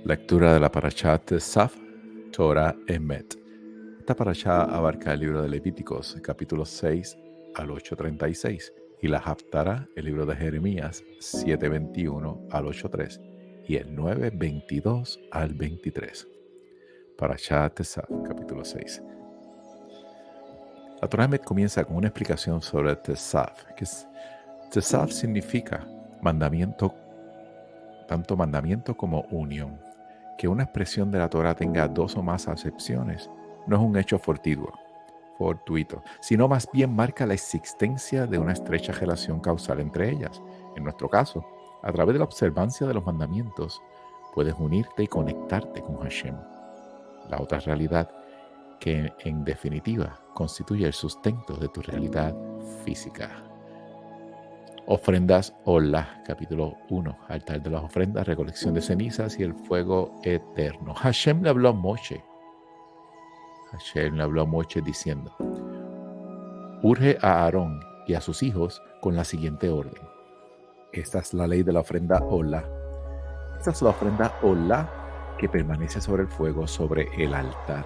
Lectura de la parashá Tesaf, Torah Emet. Esta parashá abarca el libro de Levíticos, capítulos 6 al 8:36, y la Haftará, el libro de Jeremías, 7:21 al 8:3, y el 9:22 al 23. Parashá Tesaf, capítulo 6. La Torah Emet comienza con una explicación sobre Tesaf, Tesaf significa mandamiento, tanto mandamiento como unión. Que una expresión de la Torah tenga dos o más acepciones no es un hecho fortuito, sino más bien marca la existencia de una estrecha relación causal entre ellas. En nuestro caso, a través de la observancia de los mandamientos, puedes unirte y conectarte con Hashem, la otra realidad que en definitiva constituye el sustento de tu realidad física. Ofrendas Olah, capítulo 1, altar de las ofrendas, recolección de cenizas y el fuego eterno. Hashem le habló a Moshe diciendo: urge a Aarón y a sus hijos con la siguiente orden. Esta es la ley de la ofrenda Olah. Esta es la ofrenda Olah que permanece sobre el fuego sobre el altar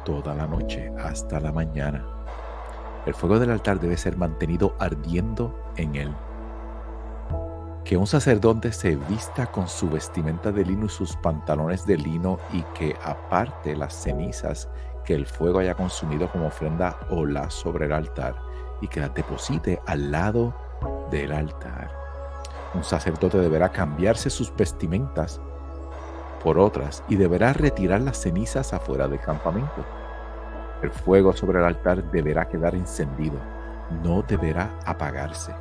toda la noche hasta la mañana. El fuego del altar debe ser mantenido ardiendo en él. Que un sacerdote se vista con su vestimenta de lino y sus pantalones de lino, y que aparte las cenizas que el fuego haya consumido como ofrenda Olah sobre el altar, y que las deposite al lado del altar. Un sacerdote deberá cambiarse sus vestimentas por otras y deberá retirar las cenizas afuera del campamento. El fuego sobre el altar deberá quedar encendido, no deberá apagarse.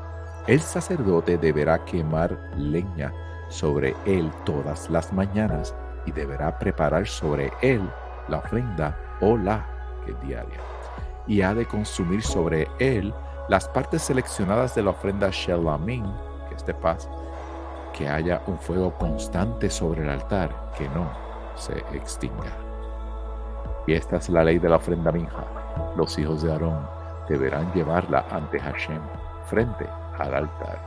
El sacerdote deberá quemar leña sobre él todas las mañanas y deberá preparar sobre él la ofrenda Olah, que es diaria, y ha de consumir sobre él las partes seleccionadas de la ofrenda Shelamim, que es de paz, que haya un fuego constante sobre el altar, que no se extinga. Y esta es la ley de la ofrenda Minja. Los hijos de Aarón deberán llevarla ante Hashem, frente al altar.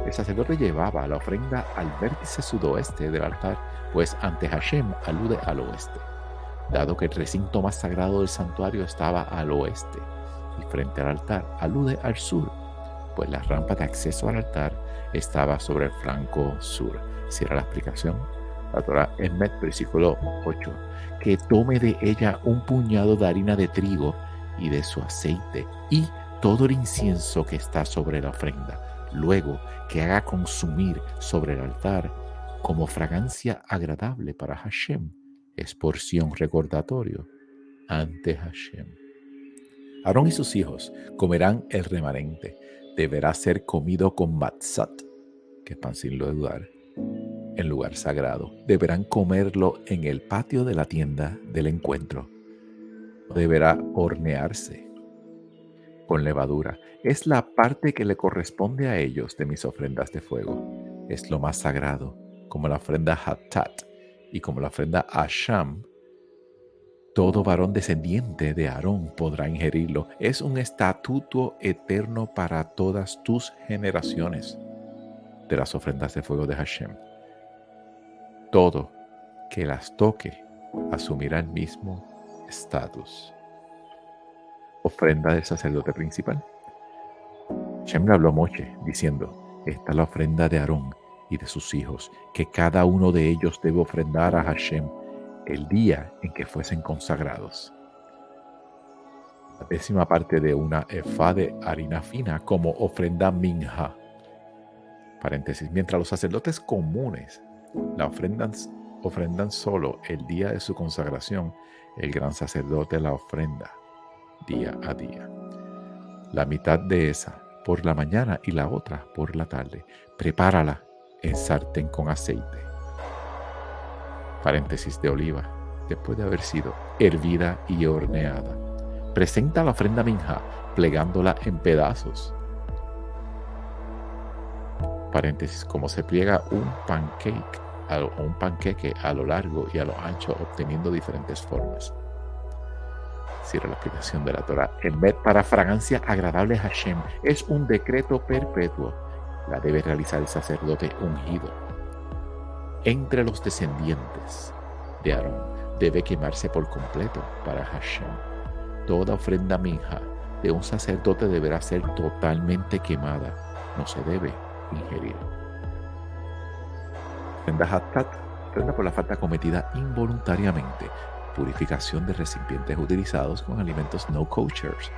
El sacerdote llevaba la ofrenda al vértice sudoeste del altar, pues ante Hashem alude al oeste, dado que el recinto más sagrado del santuario estaba al oeste, y frente al altar alude al sur, pues la rampa de acceso al altar estaba sobre el flanco sur. Cierra la explicación. La Torah Emet, versículo 8. Que tome de ella un puñado de harina de trigo y de su aceite y todo el incienso que está sobre la ofrenda. Luego que haga consumir sobre el altar como fragancia agradable para Hashem. Es porción recordatorio ante Hashem. Aarón y sus hijos comerán el remanente. Deberá ser comido con matzat, que es pan sin leudar, en lugar sagrado. Deberán comerlo en el patio de la tienda del encuentro. Deberá hornearse con levadura. Es la parte que le corresponde a ellos de mis ofrendas de fuego. Es lo más sagrado, como la ofrenda Hatat y como la ofrenda Asham. Todo varón descendiente de Aarón podrá ingerirlo. Es un estatuto eterno para todas tus generaciones de las ofrendas de fuego de Hashem. Todo que las toque asumirá el mismo estatus. Ofrenda del sacerdote principal. Hashem le habló a Moshe diciendo: esta es la ofrenda de Aarón y de sus hijos, que cada uno de ellos debe ofrendar a Hashem el día en que fuesen consagrados. La 10ª parte de una efá de harina fina como ofrenda minja. Paréntesis. Mientras los sacerdotes comunes la ofrendan solo el día de su consagración, el gran sacerdote la ofrenda día a día. La mitad de esa por la mañana y la otra por la tarde. Prepárala en sartén con aceite. Paréntesis de oliva, después de haber sido hervida y horneada. Presenta la ofrenda minja plegándola en pedazos. Paréntesis, como se pliega un panqueque a lo largo y a lo ancho, obteniendo diferentes formas. Cierra la explicación de la Torah. Emet para fragancia agradable a Hashem es un decreto perpetuo. La debe realizar el sacerdote ungido. entre los descendientes de Aarón debe quemarse por completo para Hashem. Toda ofrenda minja de un sacerdote deberá ser totalmente quemada, no se debe ingerir. Ofrenda Hattat, ofrenda por la falta cometida involuntariamente, purificación de recipientes utilizados con alimentos no koshers.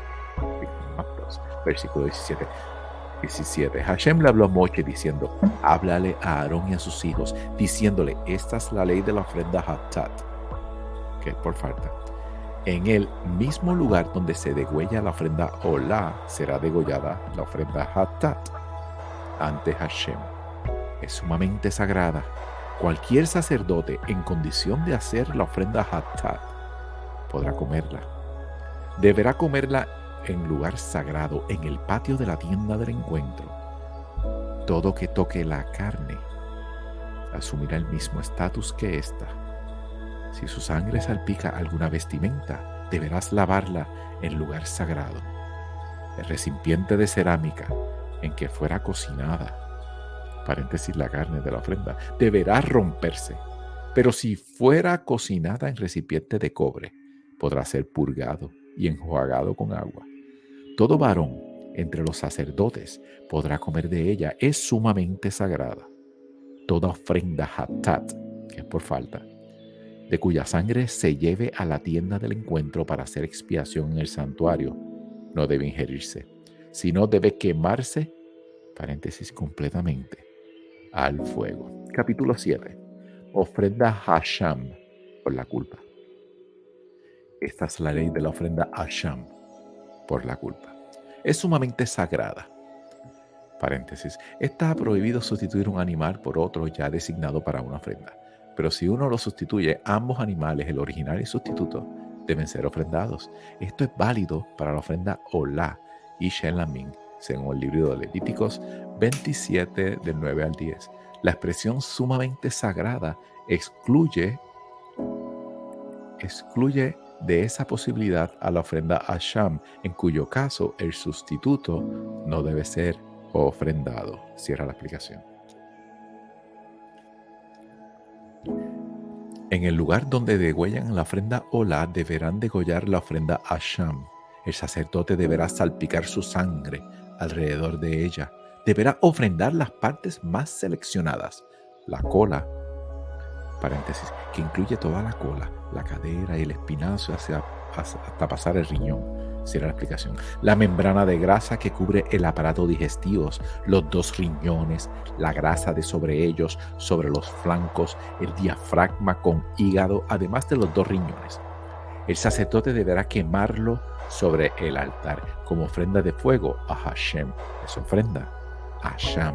Versículo 17. Hashem le habló a Moche diciendo: háblale a Aarón y a sus hijos, diciéndole: esta es la ley de la ofrenda Hattat, que es por falta. En el mismo lugar donde se degüella la ofrenda Olá, será degollada la ofrenda Hattat ante Hashem. Es sumamente sagrada. Cualquier sacerdote en condición de hacer la ofrenda Hattat podrá comerla. Deberá comerla en lugar sagrado, en el patio de la tienda del encuentro. Todo que toque la carne asumirá el mismo estatus que ésta. Si su sangre salpica alguna vestimenta, deberás lavarla en lugar sagrado. El recipiente de cerámica en que fuera cocinada, paréntesis la carne de la ofrenda, deberá romperse. Pero si fuera cocinada en recipiente de cobre, podrá ser purgado y enjuagado con agua. Todo varón entre los sacerdotes podrá comer de ella, es sumamente sagrada. Toda ofrenda Hattat, que es por falta, de cuya sangre se lleve a la tienda del encuentro para hacer expiación en el santuario, no debe ingerirse, sino debe quemarse, paréntesis, completamente, al fuego. Capítulo 7. Ofrenda Hasham por la culpa. Esta es la ley de la ofrenda Hasham por la culpa. Es sumamente sagrada. Paréntesis. Está prohibido sustituir un animal por otro ya designado para una ofrenda. Pero si uno lo sustituye, ambos animales, el original y el sustituto, deben ser ofrendados. Esto es válido para la ofrenda Olá y Shelamim, según el libro de Levíticos 27, del 9 al 10. La expresión sumamente sagrada excluye de esa posibilidad a la ofrenda Hasham, en cuyo caso el sustituto no debe ser ofrendado. Cierra la explicación. En el lugar donde degüellan la ofrenda Olá, deberán degollar la ofrenda Hasham. El sacerdote deberá salpicar su sangre alrededor de ella. Deberá ofrendar las partes más seleccionadas, la cola, paréntesis, que incluye toda la cola, la cadera y el espinazo hasta pasar el riñón. Será la explicación. La membrana de grasa que cubre el aparato digestivo, los dos riñones, la grasa de sobre ellos, sobre los flancos, el diafragma con hígado, además de los dos riñones. El sacerdote deberá quemarlo sobre el altar como ofrenda de fuego a Hashem. Es ofrenda a Hashem.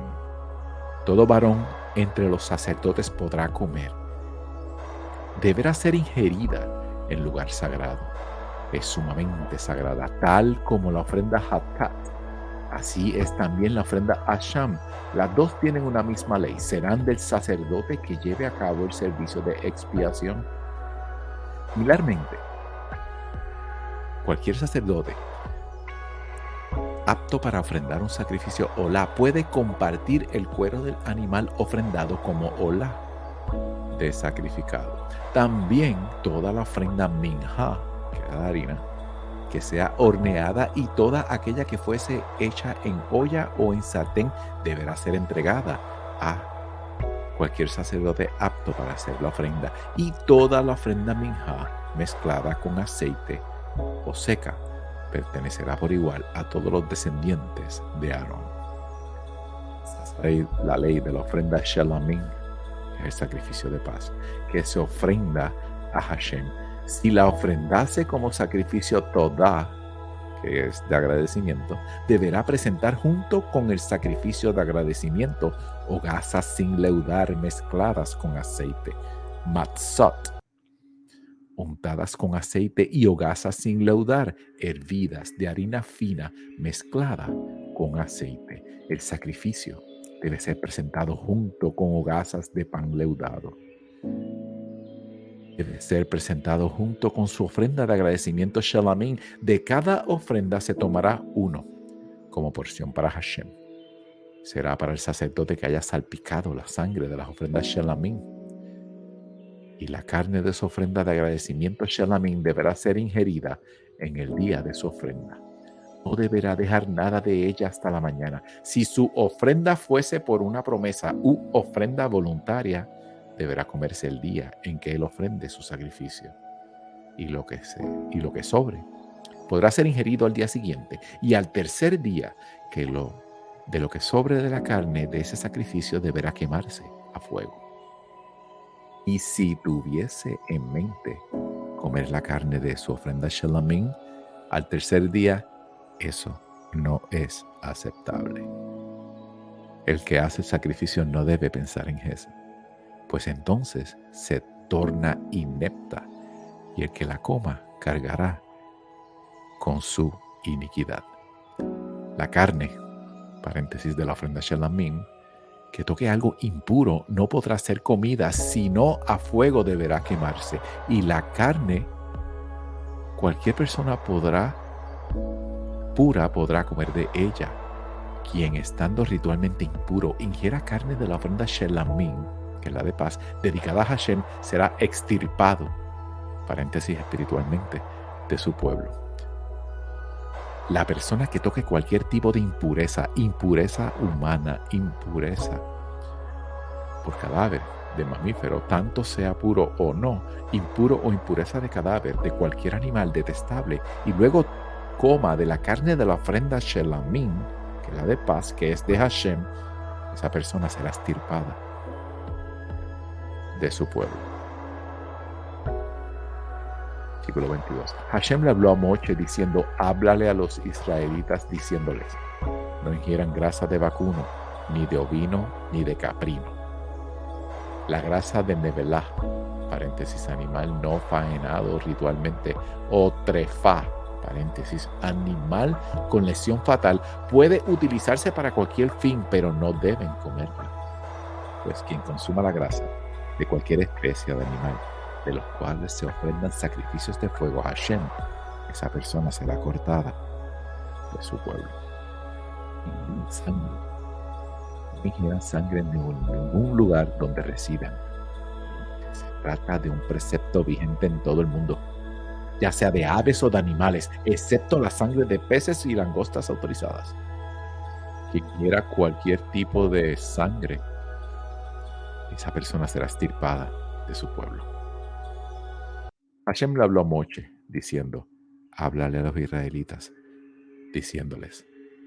Todo varón entre los sacerdotes podrá comer. Deberá ser ingerida en lugar sagrado. Es sumamente sagrada, tal como la ofrenda Hattat. Así es también la ofrenda Hasham. Las dos tienen una misma ley. Serán del sacerdote que lleve a cabo el servicio de expiación. Similarmente, cualquier sacerdote apto para ofrendar un sacrificio Olá puede compartir el cuero del animal ofrendado como Olá de sacrificado. También toda la ofrenda minja, que es la harina, que sea horneada, y toda aquella que fuese hecha en olla o en sartén deberá ser entregada a cualquier sacerdote apto para hacer la ofrenda. Y toda la ofrenda minja mezclada con aceite o seca pertenecerá por igual a todos los descendientes de Aarón. Esta es la ley de la ofrenda Shelamim, que es el sacrificio de paz, que se ofrenda a Hashem. Si la ofrendase como sacrificio Todá, que es de agradecimiento, deberá presentar junto con el sacrificio de agradecimiento hogazas sin leudar mezcladas con aceite, matzot, untadas con aceite, y hogazas sin leudar, hervidas de harina fina mezclada con aceite. El sacrificio debe ser presentado junto con hogazas de pan leudado. Debe ser presentado junto con su ofrenda de agradecimiento Shelamim. De cada ofrenda se tomará uno como porción para Hashem. Será para el sacerdote que haya salpicado la sangre de las ofrendas Shelamim. y la carne de su ofrenda de agradecimiento shelamim deberá ser ingerida en el día de su ofrenda. No deberá dejar nada de ella hasta la mañana. Si su ofrenda fuese por una promesa u ofrenda voluntaria, deberá comerse el día en que él ofrende su sacrificio. Y lo que sobre podrá ser ingerido al día siguiente, y al tercer día de lo que sobre de la carne de ese sacrificio deberá quemarse a fuego. Y si tuviese en mente comer la carne de su ofrenda shelamim al tercer día, eso no es aceptable. El que hace el sacrificio no debe pensar en eso, pues entonces se torna inepta, y el que la coma cargará con su iniquidad. La carne, paréntesis de la ofrenda shelamim, que toque algo impuro no podrá ser comida, sino a fuego deberá quemarse. Y la carne, cualquier persona pura podrá comer de ella. Quien estando ritualmente impuro ingiera carne de la ofrenda shelamim, que es la de paz, dedicada a Hashem, será extirpado, paréntesis espiritualmente, de su pueblo. La persona que toque cualquier tipo de impureza humana, impureza por cadáver de mamífero, tanto sea puro o no, impuro o impureza de cadáver de cualquier animal detestable, y luego coma de la carne de la ofrenda shelamim, que es la de paz, que es de Hashem, esa persona será extirpada de su pueblo. Versículo 22. Hashem le habló a Moshe diciendo: háblale a los israelitas diciéndoles: no ingieran grasa de vacuno, ni de ovino, ni de caprino. La grasa de nevelá, paréntesis animal no faenado ritualmente, o trefá, paréntesis animal con lesión fatal, puede utilizarse para cualquier fin, pero no deben comerla. Pues quien consuma la grasa de cualquier especie de animal, de los cuales se ofrendan sacrificios de fuego a Hashem, esa persona será cortada de su pueblo. No ingieran sangre en ningún lugar donde residan. Se trata de un precepto vigente en todo el mundo, ya sea de aves o de animales, excepto la sangre de peces y langostas autorizadas. Quien quiera cualquier tipo de sangre, esa persona será extirpada de su pueblo. Hashem le habló a Moshe diciendo: háblale a los israelitas diciéndoles: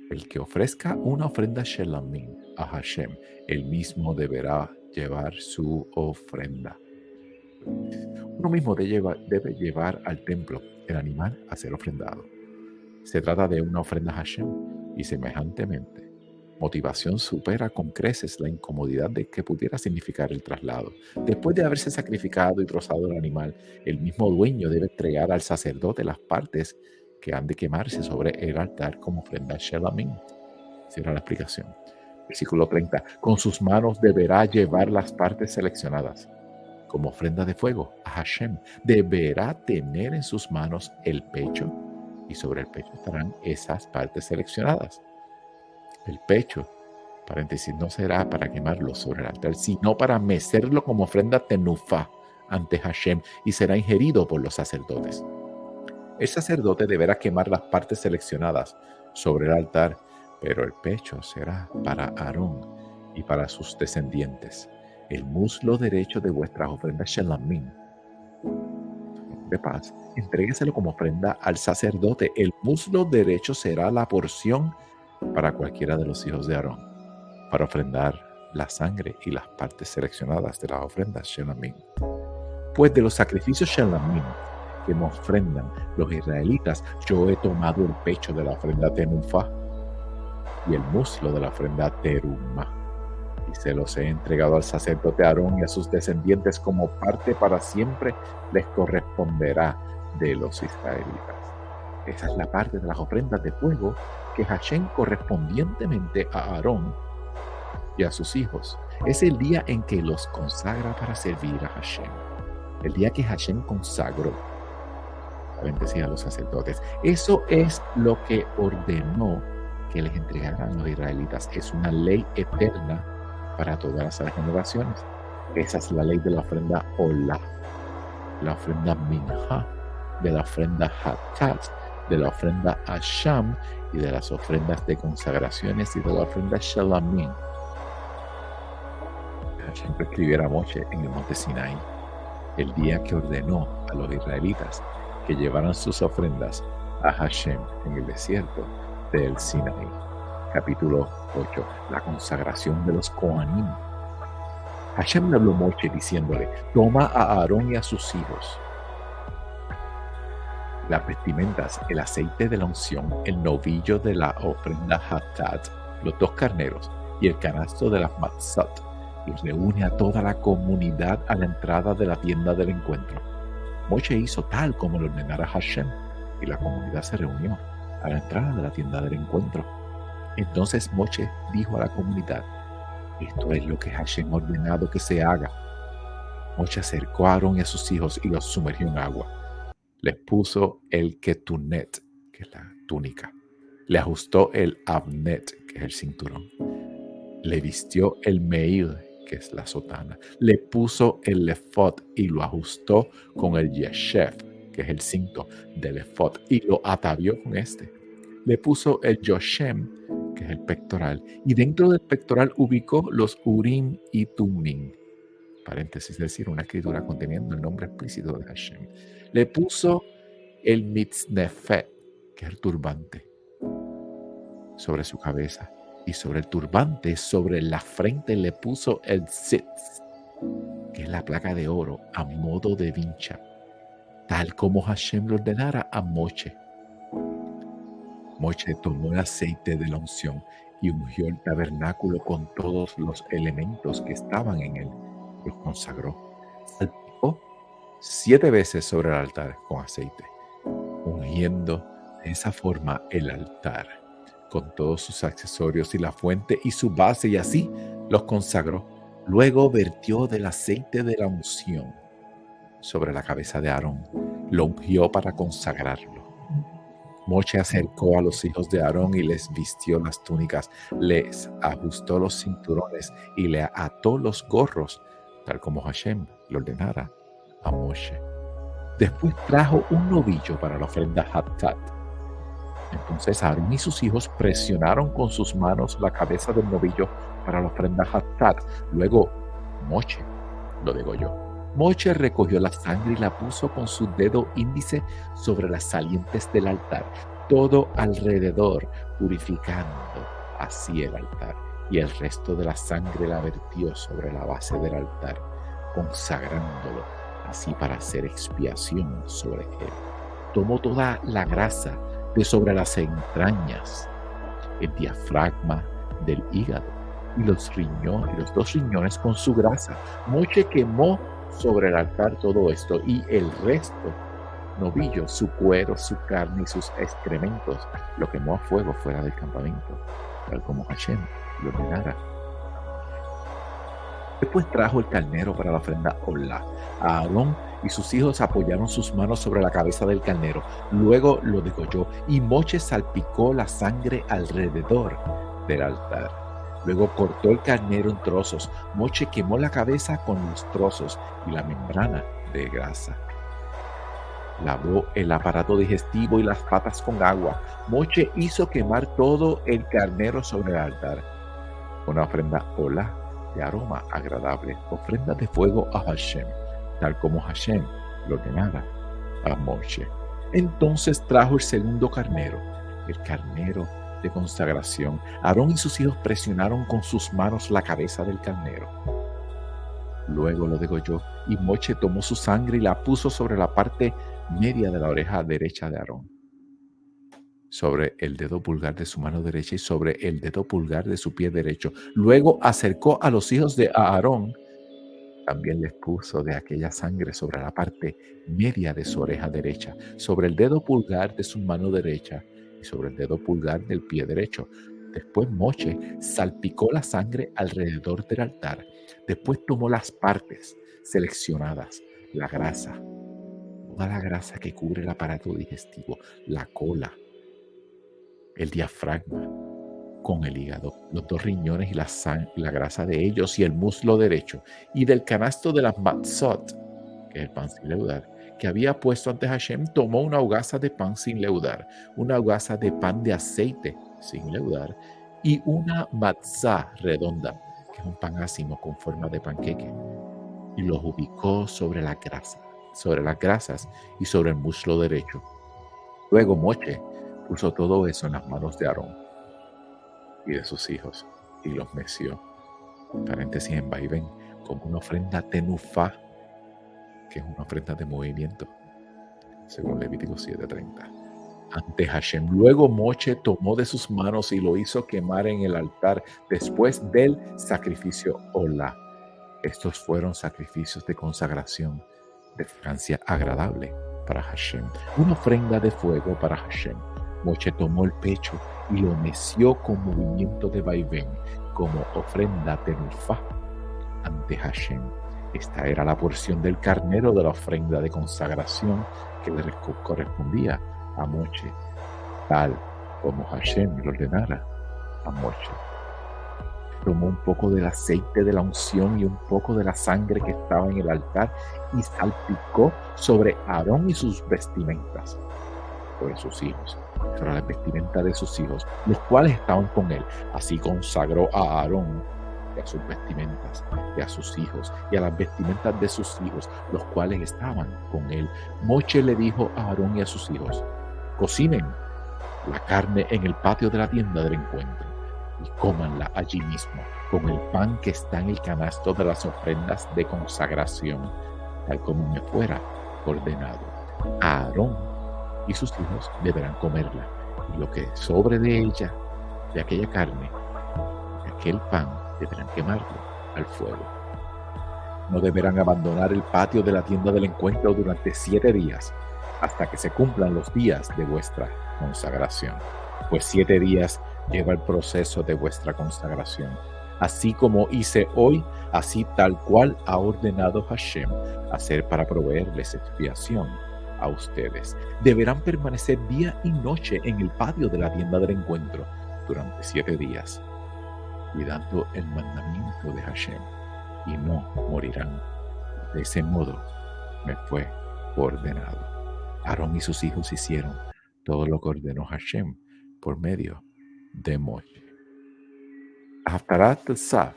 el que ofrezca una ofrenda shelamim a Hashem, él mismo deberá llevar su ofrenda. Uno mismo debe llevar al templo el animal a ser ofrendado. Se trata de una ofrenda a Hashem, y semejantemente, motivación supera con creces la incomodidad de que pudiera significar el traslado. Después de haberse sacrificado y trozado el animal, el mismo dueño debe entregar al sacerdote las partes que han de quemarse sobre el altar como ofrenda shelamim. Cierra la explicación. Versículo 30. Con sus manos deberá llevar las partes seleccionadas como ofrenda de fuego a Hashem. Deberá tener en sus manos el pecho, y sobre el pecho estarán esas partes seleccionadas. El pecho, paréntesis, no será para quemarlo sobre el altar, sino para mecerlo como ofrenda tenufá ante Hashem, y será ingerido por los sacerdotes. El sacerdote deberá quemar las partes seleccionadas sobre el altar, pero el pecho será para Aarón y para sus descendientes. El muslo derecho de vuestras ofrendas shelamim de paz, entrégueselo como ofrenda al sacerdote. El muslo derecho será la porción para cualquiera de los hijos de Aarón, para ofrendar la sangre y las partes seleccionadas de las ofrendas shelamim. Pues de los sacrificios shelamim que me ofrendan los israelitas, yo he tomado el pecho de la ofrenda tenufá y el muslo de la ofrenda terumá, y se los he entregado al sacerdote Aarón y a sus descendientes como parte para siempre les corresponderá de los israelitas. Esa es la parte de las ofrendas de fuego que Hashem correspondientemente a Aarón y a sus hijos. Es el día en que los consagra para servir a Hashem. El día que Hashem consagró a bendecir a los sacerdotes. Eso es lo que ordenó que les entregaran a los israelitas. Es una ley eterna para todas las generaciones. Esa es la ley de la ofrenda Ola, la ofrenda Minha, de la ofrenda Hatat, de la ofrenda Asham y de las ofrendas de consagraciones y de la ofrenda Shalamim. Hashem prescribiera a Moshe en el monte Sinai, el día que ordenó a los israelitas que llevaran sus ofrendas a Hashem en el desierto del Sinaí. Capítulo 8. La consagración de los Kohanim. Hashem le habló a Moshe diciéndole: toma a Aarón y a sus hijos las vestimentas, el aceite de la unción, el novillo de la ofrenda Hatat, los 2 carneros y el canasto de las matzot, y reúne a toda la comunidad a la entrada de la tienda del encuentro. Moshe hizo tal como le ordenara Hashem, y la comunidad se reunió a la entrada de la tienda del encuentro. Entonces Moshe dijo a la comunidad: esto es lo que Hashem ha ordenado que se haga. Moshe acercó a Aarón y a sus hijos y los sumergió en agua. Les puso el ketunet, que es la túnica. Le ajustó el avnet, que es el cinturón. Le vistió el meir, que es la sotana. Le puso el efod y lo ajustó con el yeshef, que es el cinto del efod, y lo atavió con este. Le puso el yoshem, que es el pectoral, y dentro del pectoral ubicó los urim y tumim. Paréntesis, es decir, una escritura conteniendo el nombre explícito de Hashem. Le puso el mitznefet, que es el turbante, sobre su cabeza. Y sobre el turbante, sobre la frente, le puso el tzitz, que es la placa de oro, a modo de vincha, tal como Hashem le ordenara a Moshe. Moshe tomó el aceite de la unción y ungió el tabernáculo con todos los elementos que estaban en él. Los consagró. Salpicó 7 veces sobre el altar con aceite, ungiendo de esa forma el altar con todos sus accesorios y la fuente y su base, y así los consagró. Luego vertió del aceite de la unción sobre la cabeza de Aarón, lo ungió para consagrarlo. Moshe acercó a los hijos de Aarón y les vistió las túnicas, les ajustó los cinturones y le ató los gorros, tal como Hashem le ordenara a Moshe. Después trajo un novillo para la ofrenda Hatat. Entonces Aarón y sus hijos presionaron con sus manos la cabeza del novillo para la ofrenda Hatat. Luego Moshe lo degolló. Moshe recogió la sangre y la puso con su dedo índice sobre las salientes del altar, todo alrededor, purificando así el altar. Y el resto de la sangre la vertió sobre la base del altar, consagrándolo así para hacer expiación sobre él. Tomó toda la grasa de sobre las entrañas, el diafragma del hígado y los riñones, y los 2 riñones con su grasa. Moshe quemó sobre el altar todo esto, y el resto, novillo, su cuero, su carne y sus excrementos, lo quemó a fuego fuera del campamento, tal como Hashem lo ordenara. Después trajo el carnero para la ofrenda Olá. Aarón y sus hijos apoyaron sus manos sobre la cabeza del carnero. Luego lo degolló y Moshe salpicó la sangre alrededor del altar. Luego cortó el carnero en trozos. Moshe quemó la cabeza con los trozos y la membrana de grasa. Lavó el aparato digestivo y las patas con agua. Moshe hizo quemar todo el carnero sobre el altar. Una ofrenda Olá de aroma agradable, ofrenda de fuego a Hashem, tal como Hashem lo ordenara a Moshe. Entonces trajo el segundo carnero, el carnero de consagración. Aarón y sus hijos presionaron con sus manos la cabeza del carnero. Luego lo degolló y Moshe tomó su sangre y la puso sobre la parte media de la oreja derecha de Aarón, sobre el dedo pulgar de su mano derecha y sobre el dedo pulgar de su pie derecho. Luego acercó a los hijos de Aarón. También les puso de aquella sangre sobre la parte media de su oreja derecha, sobre el dedo pulgar de su mano derecha y sobre el dedo pulgar del pie derecho. Después Moshe salpicó la sangre alrededor del altar. Después tomó las partes seleccionadas, la grasa, toda la grasa que cubre el aparato digestivo, la cola, el diafragma, con el hígado, los dos riñones y la grasa de ellos y el muslo derecho, y del canasto de las matzot, que es el pan sin leudar, que había puesto ante Hashem, tomó una hogaza de pan sin leudar, una hogaza de pan de aceite sin leudar, y una matzá redonda, que es un pan ácimo con forma de panqueque, y los ubicó sobre la grasa, sobre las grasas y sobre el muslo derecho. Luego Moche puso todo eso en las manos de Aarón y de sus hijos y los meció, paréntesis en vaivén, como una ofrenda tenufá, que es una ofrenda de movimiento, según Levítico 7:30, ante Hashem. Luego Moche tomó de sus manos y lo hizo quemar en el altar después del sacrificio Olá. Estos fueron sacrificios de consagración, de fragancia agradable para Hashem, una ofrenda de fuego para Hashem. Moche tomó el pecho y lo meció con movimiento de vaivén, como ofrenda tenufá ante Hashem. Esta era la porción del carnero de la ofrenda de consagración que le correspondía a Moche, tal como Hashem le ordenara a Moche. Tomó un poco del aceite de la unción y un poco de la sangre que estaba en el altar y salpicó sobre Aarón y sus vestimentas, sobre sus hijos, sobre las vestimentas de sus hijos, los cuales estaban con él. Así consagró a Aarón y a sus vestimentas, y a sus hijos, y a las vestimentas de sus hijos, los cuales estaban con él. Moche le dijo a Aarón y a sus hijos: cocinen la carne en el patio de la tienda del encuentro y cómanla allí mismo, con el pan que está en el canasto de las ofrendas de consagración, tal como me fuera ordenado. Aarón y sus hijos deberán comerla, y lo que sobre de ella, de aquella carne, de aquel pan, deberán quemarlo al fuego. No deberán abandonar el patio de la tienda del encuentro durante 7 días, hasta que se cumplan los días de vuestra consagración. Pues 7 días lleva el proceso de vuestra consagración. Así como hice hoy, así tal cual ha ordenado Hashem hacer para proveerles expiación a ustedes. Deberán permanecer día y noche en el patio de la tienda del encuentro durante 7 días, cuidando el mandamiento de Hashem, y no morirán. De ese modo me fue ordenado. Aarón y sus hijos hicieron todo lo que ordenó Hashem por medio de Moche. Haftarat Tzav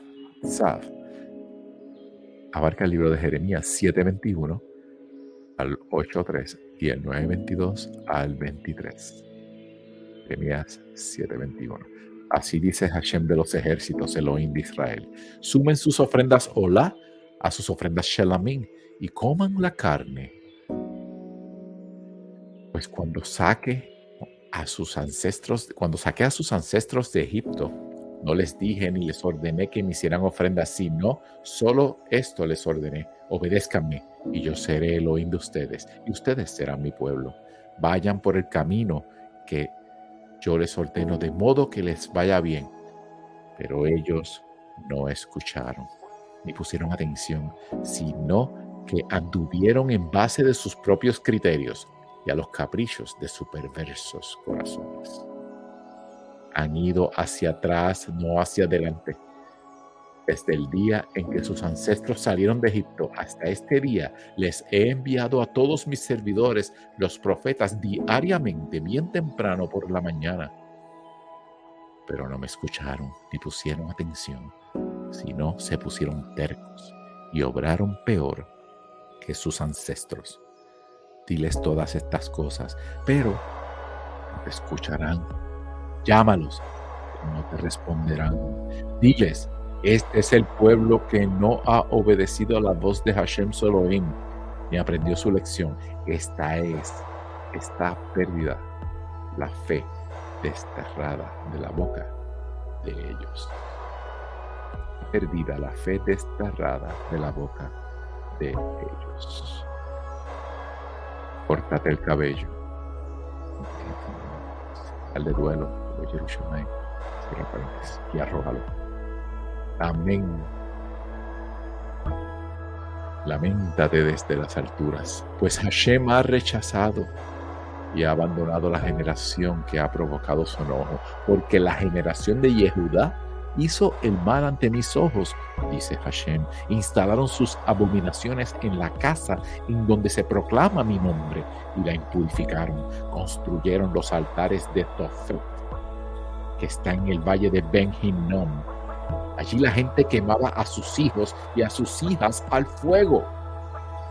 abarca el libro de Jeremías 7:21 al 8:3 y el 9:22 al 23. Jeremías 7:21. Así dice Hashem de los ejércitos, Elohim de Israel: sumen sus ofrendas Olá a sus ofrendas Shelamim y coman la carne. Pues cuando saqué a sus ancestros de Egipto, no les dije ni les ordené que me hicieran ofrendas, sino solo esto les ordené: obedézcanme y yo seré Elohim de ustedes y ustedes serán mi pueblo. Vayan por el camino que yo les ordeno, de modo que les vaya bien. Pero ellos no escucharon ni pusieron atención, sino que anduvieron en base de sus propios criterios y a los caprichos de sus perversos corazones. Han ido hacia atrás, no hacia adelante. Desde el día en que sus ancestros salieron de Egipto hasta este día, les he enviado a todos mis servidores, los profetas, diariamente, bien temprano por la mañana. Pero no me escucharon ni pusieron atención, sino se pusieron tercos y obraron peor que sus ancestros. Diles todas estas cosas, pero no te escucharán. Llámalos, pero no te responderán. Diles: este es el pueblo que no ha obedecido a la voz de Hashem su Elohim, ni aprendió su lección. Está perdida la fe desterrada de la boca de ellos. Perdida la fe desterrada de la boca de ellos. Córtate el cabello. Al de duelo, Jerusalén, y arrójalo. Amén. Lamentate desde las alturas, pues Hashem ha rechazado y ha abandonado la generación que ha provocado su enojo, porque la generación de Yehudá hizo el mal ante mis ojos, dice Hashem. Instalaron sus abominaciones en la casa en donde se proclama mi nombre y la impurificaron. Construyeron los altares de Tofet, que está en el valle de Ben Hinnom. Allí la gente quemaba a sus hijos y a sus hijas al fuego.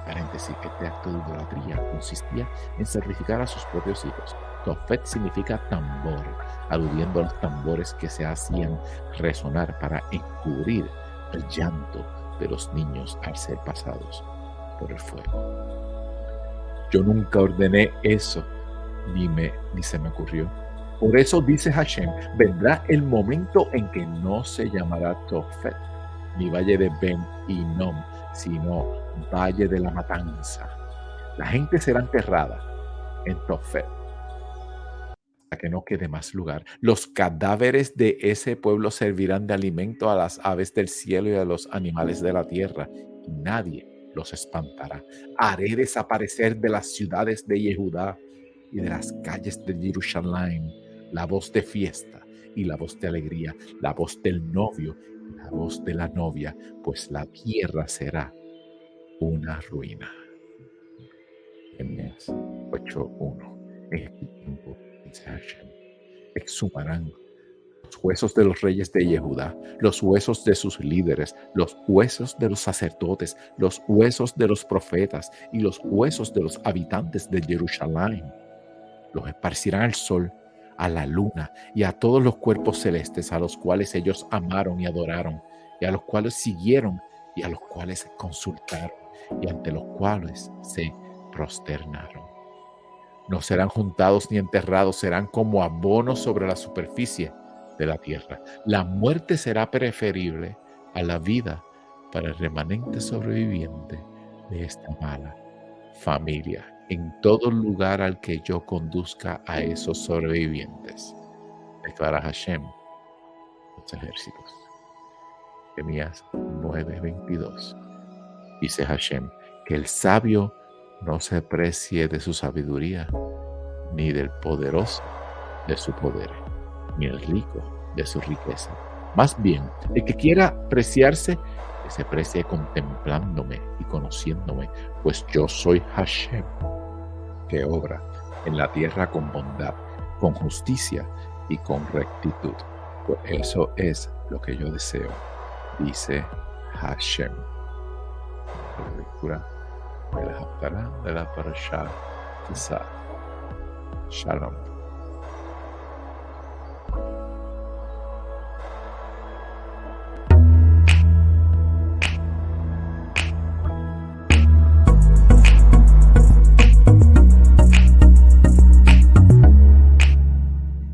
Paréntesis, este acto de idolatría consistía en sacrificar a sus propios hijos. Tofet significa tambor, aludiendo a los tambores que se hacían resonar para encubrir el llanto de los niños al ser pasados por el fuego. Yo nunca ordené eso, ni se me ocurrió. Por eso dice Hashem, vendrá el momento en que no se llamará Tofet, ni valle de Ben Hinnom, sino valle de la matanza. La gente será enterrada en Tofet para que no quede más lugar. Los cadáveres de ese pueblo servirán de alimento a las aves del cielo y a los animales de la tierra, y nadie los espantará. Haré desaparecer de las ciudades de Yehudá y de las calles de Jerusalén la voz de fiesta y la voz de alegría, la voz del novio y la voz de la novia, pues la tierra será una ruina. Jeremías 8:1. En este tiempo, dice Hashem, exhumarán los huesos de los reyes de Yehudá, los huesos de sus líderes, los huesos de los sacerdotes, los huesos de los profetas y los huesos de los habitantes de Jerusalén. Los esparcirán al sol, a la luna y a todos los cuerpos celestes a los cuales ellos amaron y adoraron, y a los cuales siguieron y a los cuales consultaron y ante los cuales se prosternaron. No serán juntados ni enterrados, serán como abono sobre la superficie de la tierra. La muerte será preferible a la vida para el remanente sobreviviente de esta mala familia, en todo lugar al que yo conduzca a esos sobrevivientes, declara Hashem, los ejércitos. Jeremías 9:22. Dice Hashem, que el sabio no se precie de su sabiduría, ni del poderoso de su poder, ni el rico de su riqueza. Más bien, el que quiera preciarse, que se precie contemplándome y conociéndome, pues yo soy Hashem, que obra en la tierra con bondad, con justicia y con rectitud. Pues eso es lo que yo deseo, dice Hashem. La lectura de la Haftarah de la Parashá Kisar. Shalom.